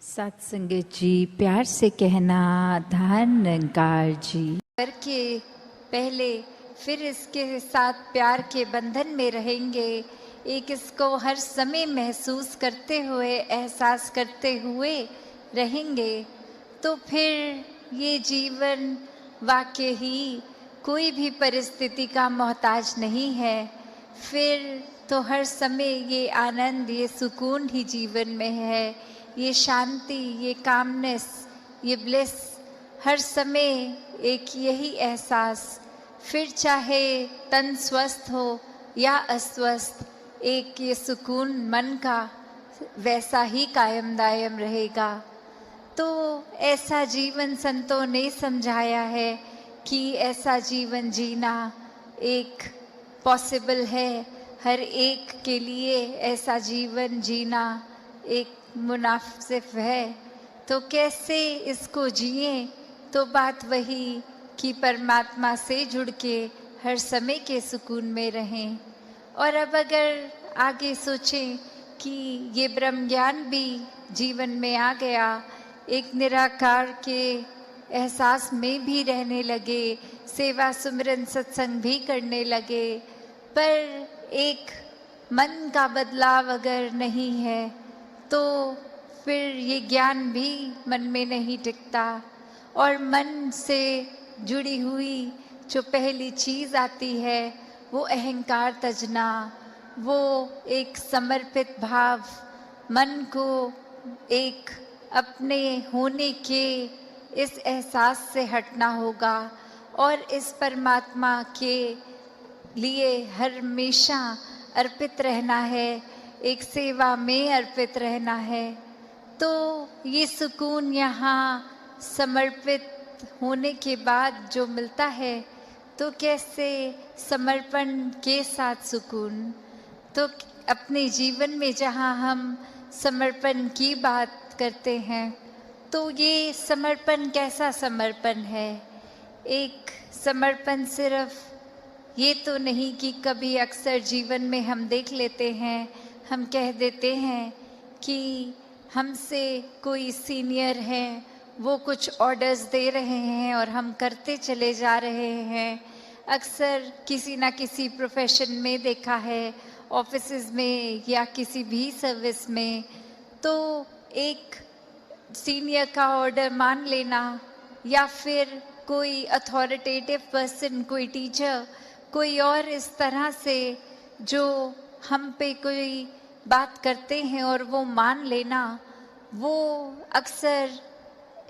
सत्संगत जी, प्यार से कहना धन निरंकार जी। करके पहले फिर इसके साथ प्यार के बंधन में रहेंगे, एक इसको हर समय महसूस करते हुए, एहसास करते हुए रहेंगे, तो फिर ये जीवन वाकई ही कोई भी परिस्थिति का मोहताज नहीं है। फिर तो हर समय ये आनंद, ये सुकून ही जीवन में है, ये शांति, ये कामनेस, ये ब्लिस, हर समय एक यही एहसास। फिर चाहे तन स्वस्थ हो या अस्वस्थ, एक ये सुकून मन का वैसा ही कायम दायम रहेगा। तो ऐसा जीवन संतों ने समझाया है कि ऐसा जीवन जीना एक पॉसिबल है, हर एक के लिए ऐसा जीवन जीना एक मुनासिब है। तो कैसे इसको जिए? तो बात वही कि परमात्मा से जुड़ के हर समय के सुकून में रहें। और अब अगर आगे सोचें कि ये ब्रह्म ज्ञान भी जीवन में आ गया, एक निराकार के एहसास में भी रहने लगे, सेवा सुमिरन सत्संग भी करने लगे, पर एक मन का बदलाव अगर नहीं है तो फिर ये ज्ञान भी मन में नहीं टिकता। और मन से जुड़ी हुई जो पहली चीज़ आती है वो अहंकार तजना, वो एक समर्पित भाव, मन को एक अपने होने के इस एहसास से हटना होगा और इस परमात्मा के लिए हमेशा अर्पित रहना है, एक सेवा में अर्पित रहना है। तो ये सुकून यहाँ समर्पित होने के बाद जो मिलता है, तो कैसे समर्पण के साथ सुकून। तो अपने जीवन में जहाँ हम समर्पण की बात करते हैं, तो ये समर्पण कैसा समर्पण है? एक समर्पण सिर्फ ये तो नहीं कि कभी अक्सर जीवन में हम देख लेते हैं, हम कह देते हैं कि हमसे कोई सीनियर है, वो कुछ ऑर्डर्स दे रहे हैं और हम करते चले जा रहे हैं। अक्सर किसी ना किसी प्रोफेशन में देखा है, ऑफिसेज में या किसी भी सर्विस में, तो एक सीनियर का ऑर्डर मान लेना या फिर कोई अथॉरिटेटिव पर्सन, कोई टीचर, कोई और इस तरह से जो हम पे कोई बात करते हैं और वो मान लेना, वो अक्सर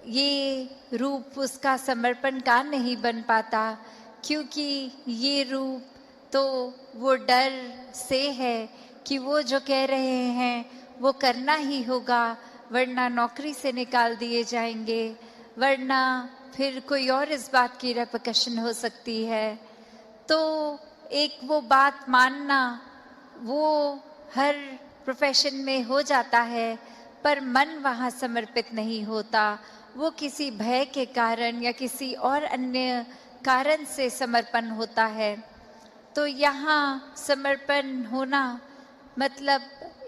ये रूप उसका समर्पण का नहीं बन पाता, क्योंकि ये रूप तो वो डर से है कि वो जो कह रहे हैं वो करना ही होगा, वरना नौकरी से निकाल दिए जाएंगे, वरना फिर कोई और इस बात की रेपकशन हो सकती है। तो एक वो बात मानना वो हर प्रोफेशन में हो जाता है, पर मन वहाँ समर्पित नहीं होता, वो किसी भय के कारण या किसी और अन्य कारण से समर्पण होता है। तो यहाँ समर्पण होना मतलब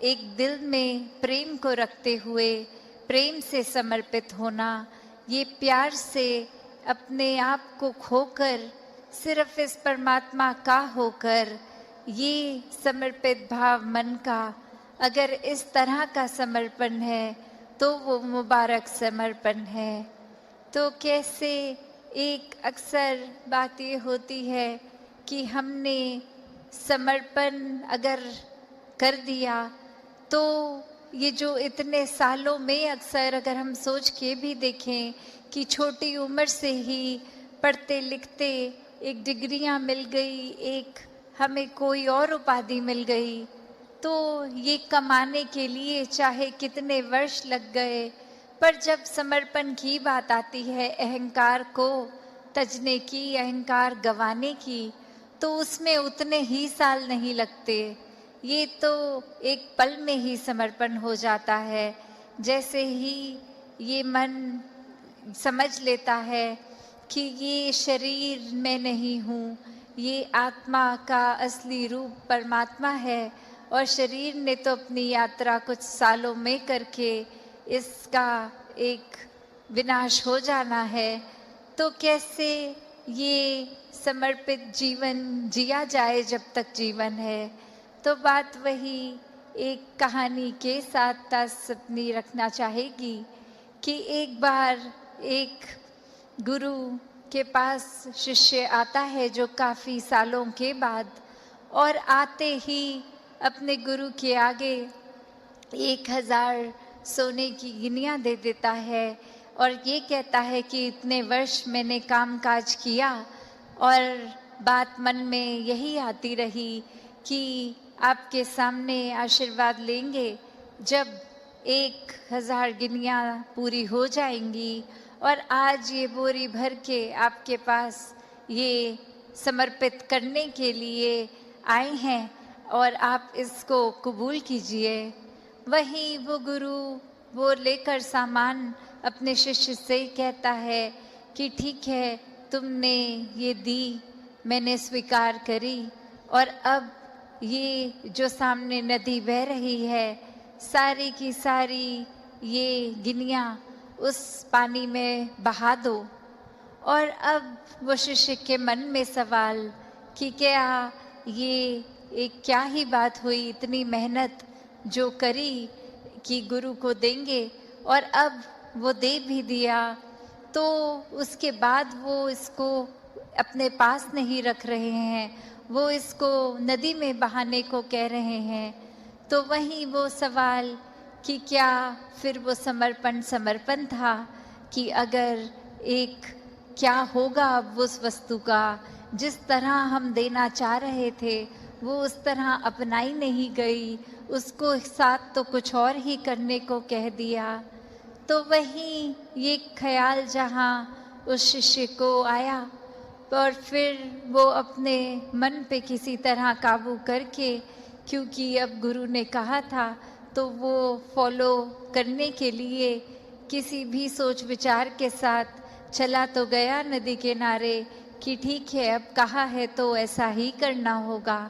एक दिल में प्रेम को रखते हुए प्रेम से समर्पित होना, ये प्यार से अपने आप को खोकर सिर्फ इस परमात्मा का होकर, ये समर्पित भाव मन का अगर इस तरह का समर्पण है तो वो मुबारक समर्पण है। तो कैसे एक अक्सर बात ये होती है कि हमने समर्पण अगर कर दिया, तो ये जो इतने सालों में अक्सर अगर हम सोच के भी देखें कि छोटी उम्र से ही पढ़ते लिखते एक डिग्रियां मिल गई, एक हमें कोई और उपाधि मिल गई, तो ये कमाने के लिए चाहे कितने वर्ष लग गए, पर जब समर्पण की बात आती है, अहंकार को तजने की, अहंकार गंवाने की, तो उसमें उतने ही साल नहीं लगते, ये तो एक पल में ही समर्पण हो जाता है। जैसे ही ये मन समझ लेता है कि ये शरीर मैं नहीं हूँ, ये आत्मा का असली रूप परमात्मा है, और शरीर ने तो अपनी यात्रा कुछ सालों में करके इसका एक विनाश हो जाना है, तो कैसे ये समर्पित जीवन जिया जाए जब तक जीवन है। तो बात वही एक कहानी के साथ तास अपनी रखना चाहेगी कि एक बार एक गुरु के पास शिष्य आता है जो काफ़ी सालों के बाद, और आते ही अपने गुरु के आगे 1000 सोने की गिनियाँ दे देता है और ये कहता है कि इतने वर्ष मैंने काम काज किया और बात मन में यही आती रही कि आपके सामने आशीर्वाद लेंगे जब 1000 गिनियाँ पूरी हो जाएंगी, और आज ये बोरी भर के आपके पास ये समर्पित करने के लिए आए हैं और आप इसको कबूल कीजिए। वहीं वो गुरु वो लेकर सामान अपने शिष्य से कहता है कि ठीक है, तुमने ये दी, मैंने स्वीकार करी, और अब ये जो सामने नदी बह रही है सारी की सारी ये गिनियाँ उस पानी में बहा दो। और अब वो शिष्य के मन में सवाल कि क्या ये एक क्या ही बात हुई, इतनी मेहनत जो करी कि गुरु को देंगे और अब वो दे भी दिया, तो उसके बाद वो इसको अपने पास नहीं रख रहे हैं, वो इसको नदी में बहाने को कह रहे हैं। तो वहीं वो सवाल कि क्या फिर वो समर्पण था कि अगर एक क्या होगा अब उस वस्तु का, जिस तरह हम देना चाह रहे थे वो उस तरह अपनाई नहीं गई, उसको साथ तो कुछ और ही करने को कह दिया। तो वहीं ये ख्याल जहाँ उस शिष्य को आया और फिर वो अपने मन पे किसी तरह काबू करके, क्योंकि अब गुरु ने कहा था तो वो फॉलो करने के लिए किसी भी सोच विचार के साथ चला तो गया नदी किनारे कि ठीक है, अब कहा है तो ऐसा ही करना होगा।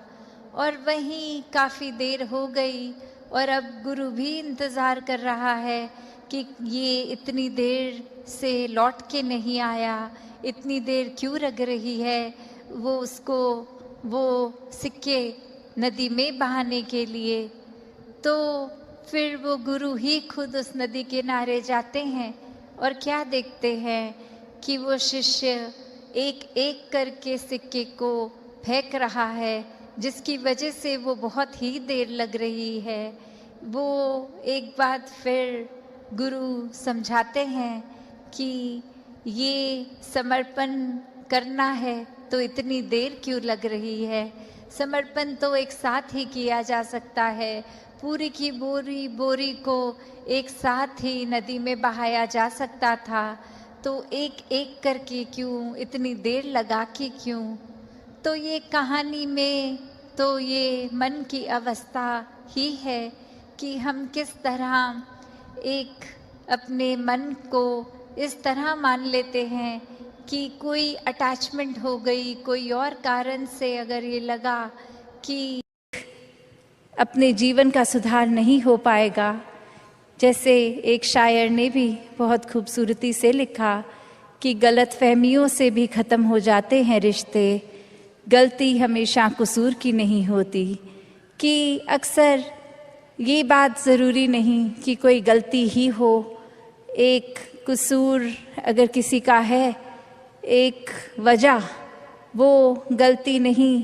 और वहीं काफ़ी देर हो गई और अब गुरु भी इंतज़ार कर रहा है कि ये इतनी देर से लौट के नहीं आया, इतनी देर क्यों लग रही है वो उसको वो सिक्के नदी में बहाने के लिए। तो फिर वो गुरु ही खुद उस नदी किनारे जाते हैं और क्या देखते हैं कि वो शिष्य एक एक करके सिक्के को फेंक रहा है, जिसकी वजह से वो बहुत ही देर लग रही है। वो एक बात फिर गुरु समझाते हैं कि ये समर्पण करना है तो इतनी देर क्यों लग रही है, समर्पण तो एक साथ ही किया जा सकता है, पूरी की बोरी को एक साथ ही नदी में बहाया जा सकता था, तो एक एक करके क्यों, इतनी देर लगा के क्यों। तो ये कहानी में तो ये मन की अवस्था ही है कि हम किस तरह एक अपने मन को इस तरह मान लेते हैं कि कोई अटैचमेंट हो गई, कोई और कारण से अगर ये लगा कि अपने जीवन का सुधार नहीं हो पाएगा। जैसे एक शायर ने भी बहुत खूबसूरती से लिखा कि गलतफहमियों से भी ख़त्म हो जाते हैं रिश्ते, गलती हमेशा कसूर की नहीं होती। कि अक्सर ये बात ज़रूरी नहीं कि कोई गलती ही हो, एक कसूर अगर किसी का है, एक वजह वो गलती नहीं,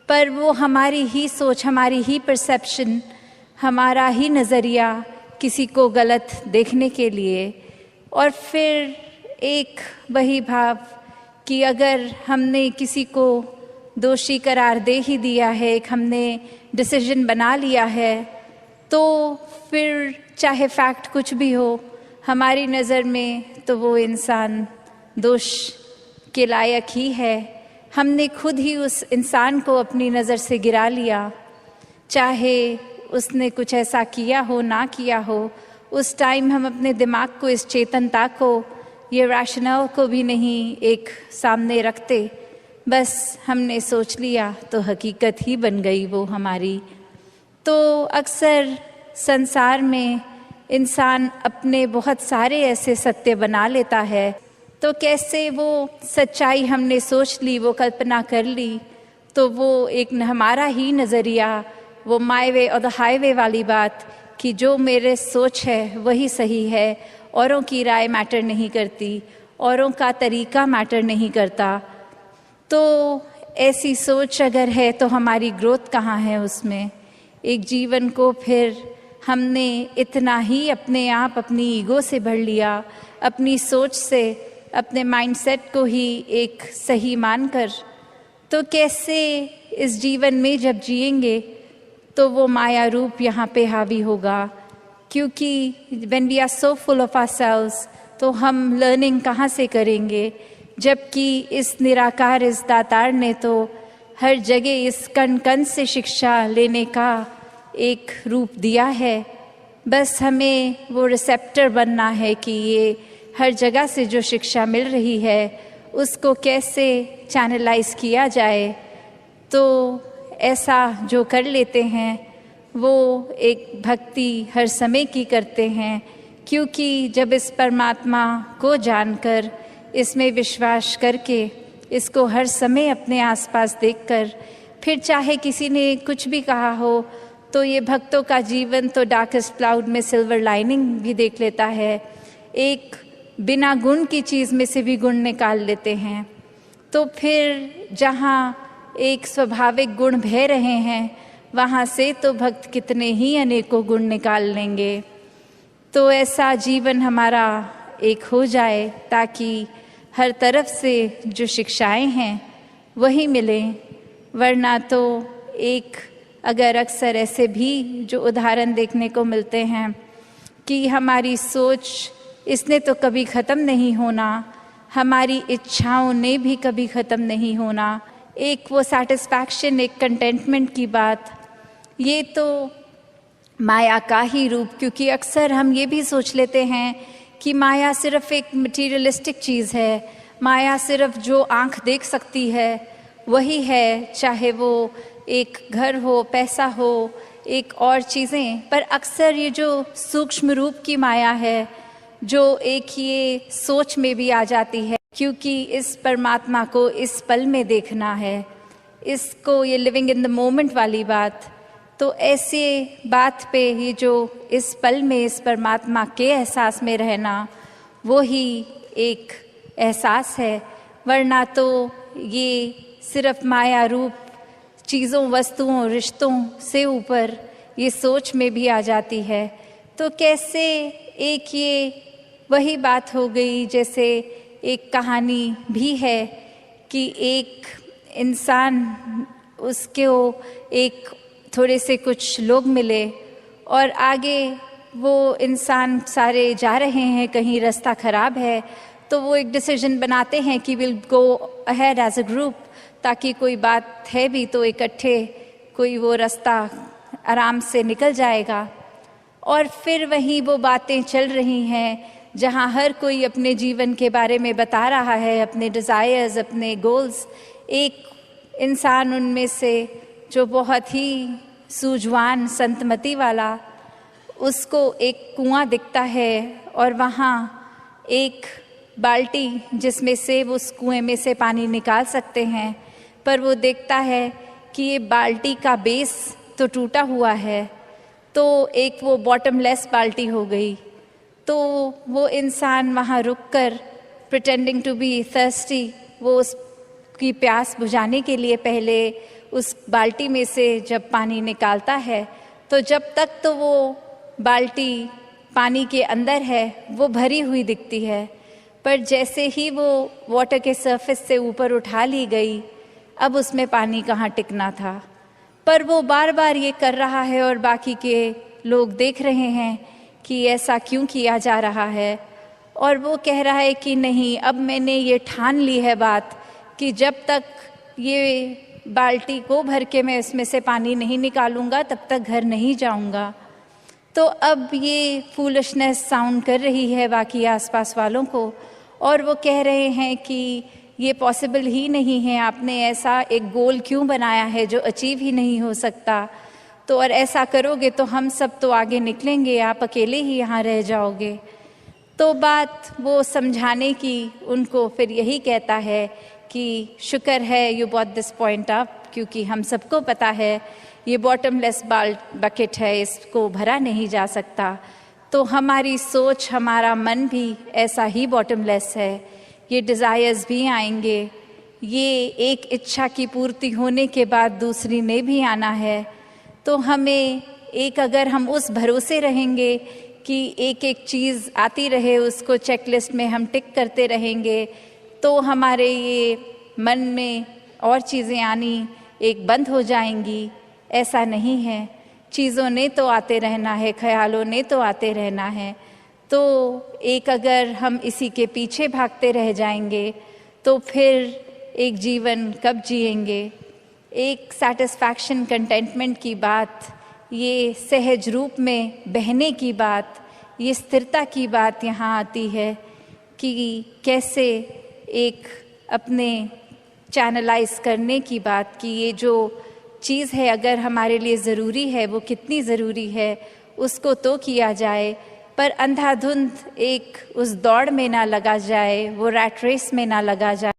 पर वो हमारी ही सोच, हमारी ही परसेप्शन, हमारा ही नज़रिया किसी को गलत देखने के लिए। और फिर एक वही भाव कि अगर हमने किसी को दोषी करार दे ही दिया है, एक हमने डिसीजन बना लिया है, तो फिर चाहे फैक्ट कुछ भी हो हमारी नज़र में तो वो इंसान दोष के लायक ही है। हमने खुद ही उस इंसान को अपनी नज़र से गिरा लिया, चाहे उसने कुछ ऐसा किया हो ना किया हो। उस टाइम हम अपने दिमाग को, इस चेतनता को, ये रैशनल को भी नहीं एक सामने रखते, बस हमने सोच लिया तो हकीकत ही बन गई वो हमारी। तो अक्सर संसार में इंसान अपने बहुत सारे ऐसे सत्य बना लेता है, तो कैसे वो सच्चाई हमने सोच ली, वो कल्पना कर ली, तो वो एक हमारा ही नज़रिया, वो माय वे और द हाईवे वाली बात कि जो मेरे सोच है वही सही है, औरों की राय मैटर नहीं करती, औरों का तरीका मैटर नहीं करता। तो ऐसी सोच अगर है तो हमारी ग्रोथ कहाँ है उसमें? एक जीवन को फिर हमने इतना ही अपने आप अपनी ईगो से भर लिया, अपनी सोच से, अपने माइंडसेट को ही एक सही मानकर। तो कैसे इस जीवन में जब जिएंगे तो वो माया रूप यहाँ पे हावी होगा, क्योंकि when we are so full of ourselves तो हम लर्निंग कहाँ से करेंगे? जबकि इस निराकार, इस दातार ने तो हर जगह इस कण कण से शिक्षा लेने का एक रूप दिया है। बस हमें वो रिसेप्टर बनना है कि ये हर जगह से जो शिक्षा मिल रही है उसको कैसे चैनलाइज किया जाए। तो ऐसा जो कर लेते हैं वो एक भक्ति हर समय की करते हैं, क्योंकि जब इस परमात्मा को जानकर, इसमें विश्वास करके, इसको हर समय अपने आसपास देखकर, फिर चाहे किसी ने कुछ भी कहा हो, तो ये भक्तों का जीवन तो डार्केस्ट क्लाउड में सिल्वर लाइनिंग भी देख लेता है। एक बिना गुण की चीज़ में से भी गुण निकाल लेते हैं। तो फिर जहाँ एक स्वाभाविक गुण बह रहे हैं वहाँ से तो भक्त कितने ही अनेकों गुण निकाल लेंगे। तो ऐसा जीवन हमारा एक हो जाए ताकि हर तरफ से जो शिक्षाएं हैं वही मिलें। वरना तो एक अगर अक्सर ऐसे भी जो उदाहरण देखने को मिलते हैं कि हमारी सोच इसने तो कभी ख़त्म नहीं होना, हमारी इच्छाओं ने भी कभी ख़त्म नहीं होना, एक वो सैटिस्फैक्शन, एक कंटेंटमेंट की बात, ये तो माया का ही रूप। क्योंकि अक्सर हम ये भी सोच लेते हैं कि माया सिर्फ एक मटीरियलिस्टिक चीज़ है, माया सिर्फ जो आँख देख सकती है वही है, चाहे वो एक घर हो, पैसा हो, एक और चीज़ें। पर अक्सर ये जो सूक्ष्म रूप की माया है, जो एक ये सोच में भी आ जाती है, क्योंकि इस परमात्मा को इस पल में देखना है, इसको ये लिविंग इन द मोमेंट वाली बात। तो ऐसे बात पे ये जो इस पल में इस परमात्मा के एहसास में रहना, वो ही एक एहसास है। वरना तो ये सिर्फ माया रूप चीज़ों, वस्तुओं, रिश्तों से ऊपर ये सोच में भी आ जाती है। तो कैसे एक ये वही बात हो गई, जैसे एक कहानी भी है कि एक इंसान, उसको एक थोड़े से कुछ लोग मिले और आगे वो इंसान सारे जा रहे हैं, कहीं रास्ता ख़राब है, तो वो एक डिसीजन बनाते हैं कि will go ahead as a group, ताकि कोई बात है भी तो इकट्ठे कोई वो रास्ता आराम से निकल जाएगा। और फिर वहीं वो बातें चल रही हैं जहाँ हर कोई अपने जीवन के बारे में बता रहा है, अपने डिज़ायर्स, अपने गोल्स। एक इंसान उनमें से जो बहुत ही सूझवान, संतमति वाला, उसको एक कुआं दिखता है और वहाँ एक बाल्टी जिसमें से वो उस कुएं में से पानी निकाल सकते हैं, पर वो देखता है कि ये बाल्टी का बेस तो टूटा हुआ है, तो एक वो बॉटमलेस बाल्टी हो गई। तो वो इंसान वहाँ रुककर प्रिटेंडिंग टू बी थर्स्टी, वो उसकी प्यास बुझाने के लिए पहले उस बाल्टी में से जब पानी निकालता है, तो जब तक तो वो बाल्टी पानी के अंदर है वो भरी हुई दिखती है, पर जैसे ही वो वाटर के सरफेस से ऊपर उठा ली गई, अब उसमें पानी कहाँ टिकना था। पर वो बार बार ये कर रहा है और बाकी के लोग देख रहे हैं कि ऐसा क्यों किया जा रहा है। और वो कह रहा है कि नहीं, अब मैंने ये ठान ली है बात कि जब तक ये बाल्टी को भर के मैं इसमें से पानी नहीं निकालूंगा तब तक घर नहीं जाऊंगा। तो अब ये फूलिशनेस साउंड कर रही है बाकी आसपास वालों को, और वो कह रहे हैं कि ये पॉसिबल ही नहीं है, आपने ऐसा एक गोल क्यों बनाया है जो अचीव ही नहीं हो सकता। तो और ऐसा करोगे तो हम सब तो आगे निकलेंगे, आप अकेले ही यहाँ रह जाओगे। तो बात वो समझाने की उनको फिर यही कहता है कि शुक्र है you bought this point up, क्योंकि हम सबको पता है ये बॉटमलेस बकेट है, इसको भरा नहीं जा सकता। तो हमारी सोच, हमारा मन भी ऐसा ही बॉटमलेस है। ये डिज़ायर्स भी आएंगे, ये एक इच्छा की पूर्ति होने के बाद दूसरी ने भी आना है। तो हमें एक, अगर हम उस भरोसे रहेंगे कि एक एक चीज़ आती रहे, उसको चेकलिस्ट में हम टिक करते रहेंगे, तो हमारे ये मन में और चीज़ें आनी एक बंद हो जाएंगी। ऐसा नहीं है, चीज़ों ने तो आते रहना है, ख्यालों ने तो आते रहना है। तो एक अगर हम इसी के पीछे भागते रह जाएंगे तो फिर एक जीवन कब जिएंगे। एक सेटिस्फैक्शन, कंटेंटमेंट की बात, ये सहज रूप में बहने की बात, ये स्थिरता की बात यहाँ आती है कि कैसे एक अपने चैनलाइज करने की बात, कि ये जो चीज़ है अगर हमारे लिए ज़रूरी है, वो कितनी ज़रूरी है उसको तो किया जाए, पर अंधाधुंध एक उस दौड़ में ना लगा जाए, वो रैट रेस में ना लगा जाए।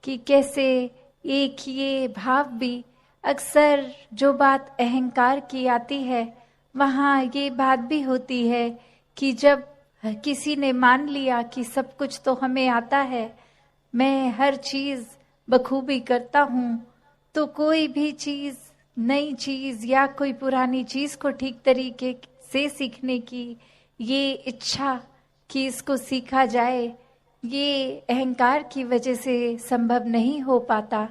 कि कैसे एक ये भाव भी, अक्सर जो बात अहंकार की आती है वहाँ ये बात भी होती है कि जब किसी ने मान लिया कि सब कुछ तो हमें आता है, मैं हर चीज़ बखूबी करता हूँ, तो कोई भी चीज़, नई चीज़ या कोई पुरानी चीज़ को ठीक तरीके से सीखने की ये इच्छा कि इसको सीखा जाए, ये अहंकार की वजह से संभव नहीं हो पाता।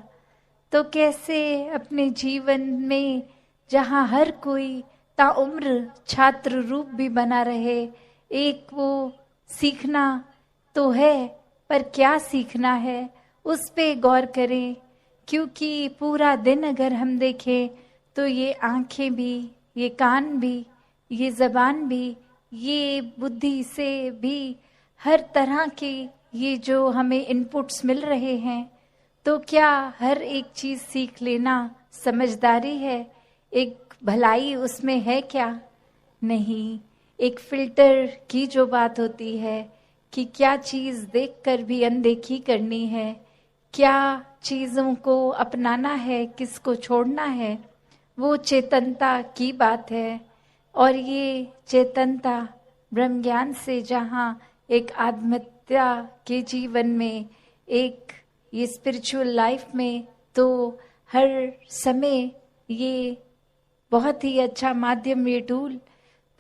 तो कैसे अपने जीवन में जहाँ हर कोई ताउम्र छात्र रूप भी बना रहे, एक वो सीखना तो है, पर क्या सीखना है उस पे गौर करें। क्योंकि पूरा दिन अगर हम देखें तो ये आँखें भी, ये कान भी, ये ज़बान भी, ये बुद्धि से भी, हर तरह के ये जो हमें इनपुट्स मिल रहे हैं, तो क्या हर एक चीज़ सीख लेना समझदारी है? एक भलाई उसमें है क्या? नहीं। एक फ़िल्टर की जो बात होती है कि क्या चीज़ देखकर भी अनदेखी करनी है, क्या चीज़ों को अपनाना है, किसको छोड़ना है, वो चेतनता की बात है। और ये चेतनता ब्रह्म ज्ञान से जहाँ एक आत्महत्या के जीवन में, एक ये स्पिरिचुअल लाइफ में, तो हर समय ये बहुत ही अच्छा माध्यम, ये टूल।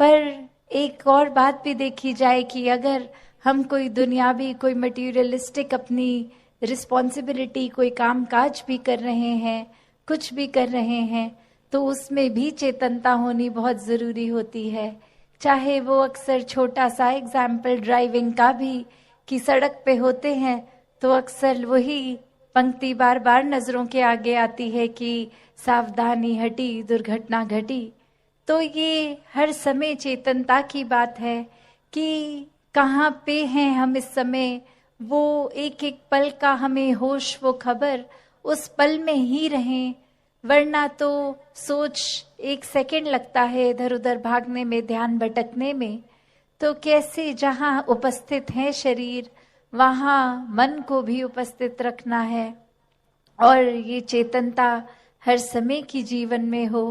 पर एक और बात भी देखी जाए कि अगर हम कोई दुनियावी, कोई मटीरियलिस्टिक अपनी रिस्पॉन्सिबिलिटी, कोई काम काज भी कर रहे हैं, कुछ भी कर रहे हैं, तो उसमें भी चेतनता होनी बहुत ज़रूरी होती है। चाहे वो अक्सर छोटा सा एग्जाम्पल ड्राइविंग का भी, कि सड़क पे होते हैं तो अक्सर वही पंक्ति बार बार नज़रों के आगे आती है कि सावधानी हटी दुर्घटना घटी। तो ये हर समय चेतनता की बात है कि कहाँ पे हैं हम इस समय, वो एक एक पल का हमें होश, वो खबर, उस पल में ही रहें। वरना तो सोच एक सेकंड लगता है इधर उधर भागने में, ध्यान भटकने में। तो कैसे जहाँ उपस्थित है शरीर, वहाँ मन को भी उपस्थित रखना है, और ये चेतनता हर समय की जीवन में हो।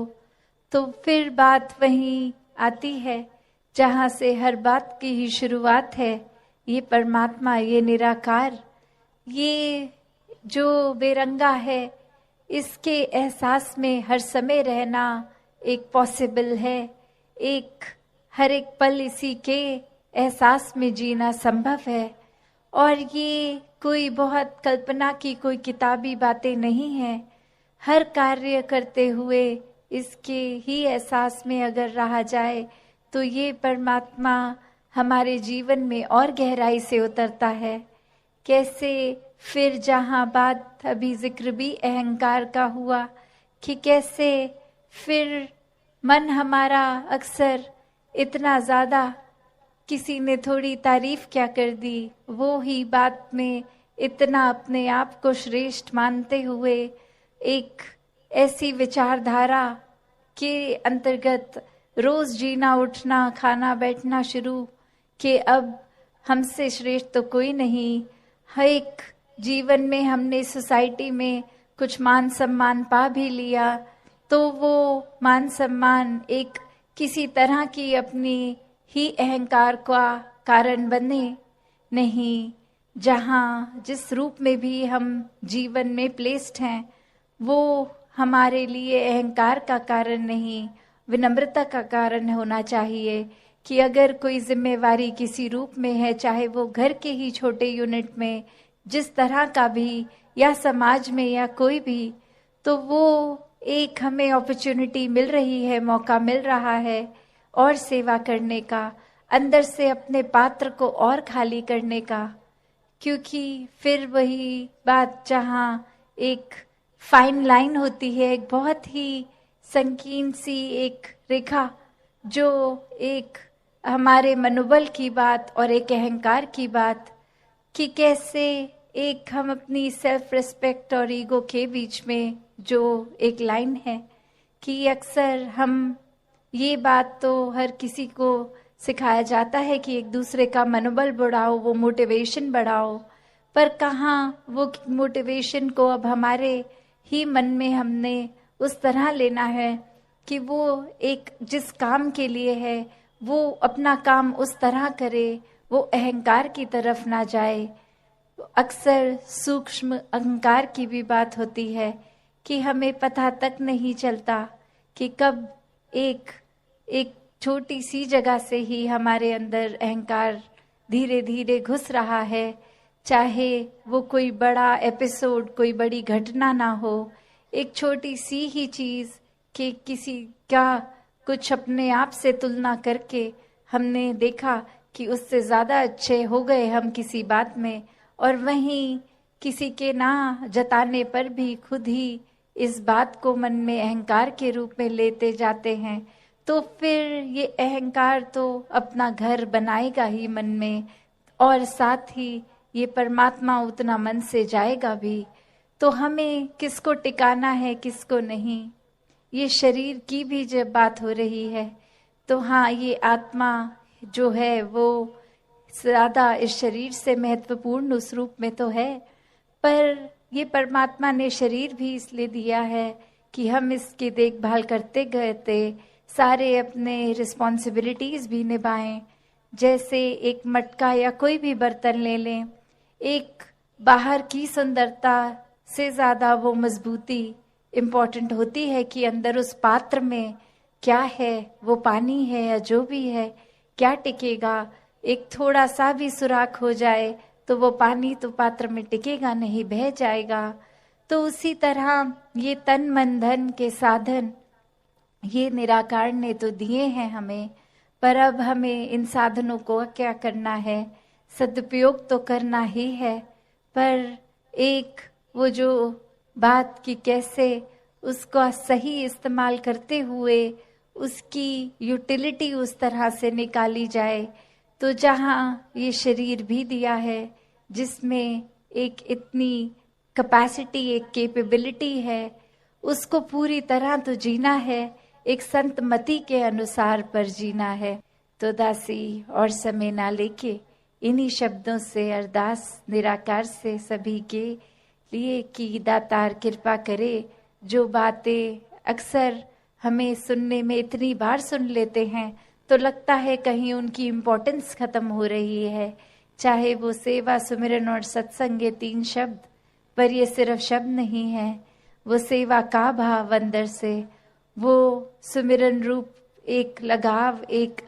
तो फिर बात वहीं आती है जहाँ से हर बात की ही शुरुआत है, ये परमात्मा, ये निराकार, ये जो बेरंगा है, इसके एहसास में हर समय रहना एक पॉसिबल है। एक हर एक पल इसी के एहसास में जीना संभव है। और ये कोई बहुत कल्पना की कोई किताबी बातें नहीं हैं। हर कार्य करते हुए इसके ही एहसास में अगर रहा जाए तो ये परमात्मा हमारे जीवन में और गहराई से उतरता है। कैसे फिर जहाँ बात अभी जिक्र भी अहंकार का हुआ कि कैसे फिर मन हमारा अक्सर इतना ज़्यादा, किसी ने थोड़ी तारीफ क्या कर दी, वो ही बात में इतना अपने आप को श्रेष्ठ मानते हुए एक ऐसी विचारधारा के अंतर्गत रोज जीना उठना खाना बैठना शुरू कि अब हमसे श्रेष्ठ तो कोई नहीं। हर एक जीवन में हमने सोसाइटी में कुछ मान सम्मान पा भी लिया, तो वो मान सम्मान एक किसी तरह की अपनी ही अहंकार का कारण बने नहीं। जहाँ जिस रूप में भी हम जीवन में प्लेस्ड हैं, वो हमारे लिए अहंकार का कारण नहीं, विनम्रता का कारण होना चाहिए। कि अगर कोई जिम्मेवारी किसी रूप में है, चाहे वो घर के ही छोटे यूनिट में जिस तरह का भी, या समाज में या कोई भी, तो वो एक हमें अपॉर्चुनिटी मिल रही है, मौका मिल रहा है और सेवा करने का, अंदर से अपने पात्र को और खाली करने का। क्योंकि फिर वही बात जहाँ एक फाइन लाइन होती है, एक बहुत ही संकीर्ण सी एक रेखा, जो एक हमारे मनोबल की बात और एक अहंकार की बात, कि कैसे एक हम अपनी सेल्फ रिस्पेक्ट और ईगो के बीच में जो एक लाइन है, कि अक्सर हम ये बात तो हर किसी को सिखाया जाता है कि एक दूसरे का मनोबल बढ़ाओ, वो मोटिवेशन बढ़ाओ, पर कहाँ वो मोटिवेशन को अब हमारे ही मन में हमने उस तरह लेना है कि वो एक जिस काम के लिए है वो अपना काम उस तरह करे, वो अहंकार की तरफ ना जाए। अक्सर सूक्ष्म अहंकार की भी बात होती है कि हमें पता तक नहीं चलता कि कब एक छोटी सी जगह से ही हमारे अंदर अहंकार धीरे धीरे घुस रहा है। चाहे वो कोई बड़ा एपिसोड, कोई बड़ी घटना ना हो, एक छोटी सी ही चीज़ कि किसी का कुछ अपने आप से तुलना करके हमने देखा कि उससे ज़्यादा अच्छे हो गए हम किसी बात में, और वहीं किसी के ना जताने पर भी खुद ही इस बात को मन में अहंकार के रूप में लेते जाते हैं। तो फिर ये अहंकार तो अपना घर बनाएगा ही मन में, और साथ ही ये परमात्मा उतना मन से जाएगा भी। तो हमें किसको टिकाना है, किसको नहीं, ये शरीर की भी जब बात हो रही है तो हाँ, ये आत्मा जो है वो ज़्यादा इस शरीर से महत्वपूर्ण उस रूप में तो है, पर ये परमात्मा ने शरीर भी इसलिए दिया है कि हम इसकी देखभाल करते गए थे, सारे अपने रिस्पॉन्सिबिलिटीज़ भी निभाएं। जैसे एक मटका या कोई भी बर्तन ले लें, एक बाहर की सुंदरता से ज़्यादा वो मजबूती इम्पॉर्टेंट होती है कि अंदर उस पात्र में क्या है, वो पानी है या जो भी है, क्या टिकेगा। एक थोड़ा सा भी सुराख हो जाए तो वो पानी तो पात्र में टिकेगा नहीं, बह जाएगा। तो उसी तरह ये तन मन धन के साधन ये निराकार ने तो दिए हैं हमें, पर अब हमें इन साधनों को क्या करना है, सदुपयोग तो करना ही है, पर एक वो जो बात कि कैसे उसका सही इस्तेमाल करते हुए उसकी यूटिलिटी उस तरह से निकाली जाए। तो जहाँ ये शरीर भी दिया है जिसमें एक इतनी कैपेसिटी, एक कैपेबिलिटी है, उसको पूरी तरह तो जीना है, एक संत मति के अनुसार पर जीना है। तो दासी और समय ना लेके इन्हीं शब्दों से अरदास निराकार से सभी के लिए कि दातार कृपा करे। जो बातें अक्सर हमें सुनने में इतनी बार सुन लेते हैं तो लगता है कहीं उनकी इम्पोर्टेंस खत्म हो रही है, चाहे वो सेवा, सुमिरन और सत्संग ये 3 शब्द, पर ये सिर्फ शब्द नहीं है, वो सेवा का भाव अंदर से, वो सुमिरन रूप एक लगाव, एक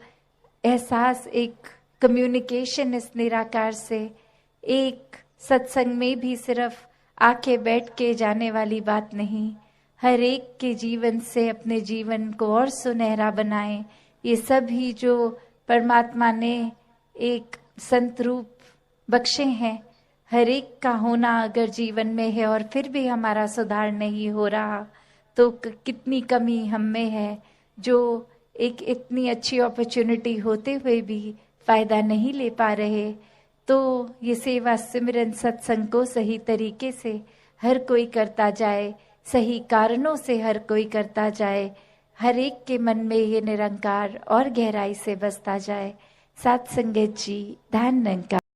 एहसास, एक कम्युनिकेशन इस निराकार से। एक सत्संग में भी सिर्फ आके बैठ के जाने वाली बात नहीं, हर एक के जीवन से अपने जीवन को और सुनहरा बनाएं। ये सब ही जो परमात्मा ने एक संत रूप बख्शे हैं, हर एक का होना अगर जीवन में है और फिर भी हमारा सुधार नहीं हो रहा तो कितनी कमी हम में है, जो एक इतनी अच्छी अपॉर्चुनिटी होते हुए भी फायदा नहीं ले पा रहे। तो ये सेवा सिमरन सत्संग को सही तरीके से हर कोई करता जाए, सही कारणों से हर कोई करता जाए, हर एक के मन में ये निरंकार और गहराई से बसता जाए। सात संगत जी, धन निरंकार।